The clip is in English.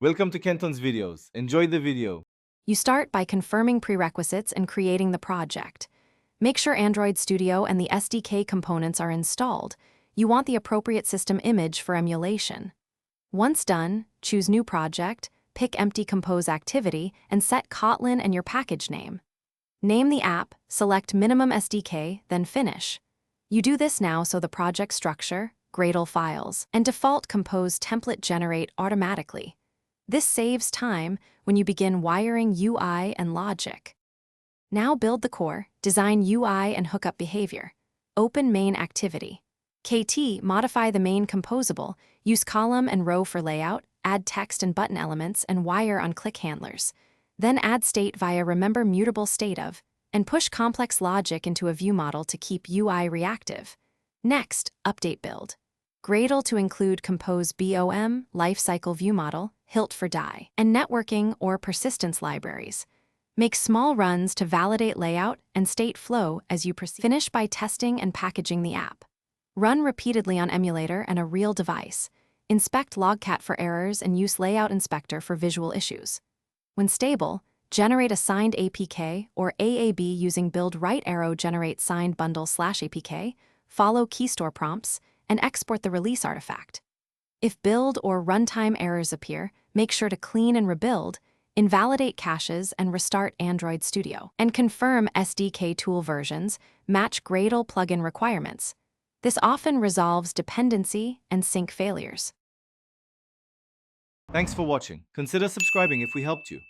Welcome to Kenton's videos. Enjoy the video. You start by confirming prerequisites and creating the project. Make sure Android Studio and the SDK components are installed. You want the appropriate system image for emulation. Once done, choose New Project, pick Empty Compose Activity, and set Kotlin and your package name. Name the app, select Minimum SDK, then Finish. You do this now so the project structure, Gradle files, and default Compose template generate automatically. This saves time when you begin wiring UI and logic. Now build the core, design UI and hookup behavior. Open main activity. KT, modify the main composable, use column and row for layout, add text and button elements, and wire on click handlers. Then add state via remember mutable state of, and push complex logic into a view model to keep UI reactive. Next, update build. Gradle to include compose BOM, lifecycle view model, hilt for die, and networking or persistence libraries. Make small runs to validate layout and state flow as you proceed. Finish by testing and packaging the app. Run repeatedly on emulator and a real device. Inspect logcat for errors and use Layout Inspector for visual issues. When stable, generate a signed APK or AAB using build right arrow generate signed bundle/APK, follow keystore prompts, and export the release artifact. If build or runtime errors appear, make sure to clean and rebuild, invalidate caches, and restart Android Studio. And confirm SDK tool versions match Gradle plugin requirements. This often resolves dependency and sync failures. Thanks for watching. Consider subscribing if we helped you.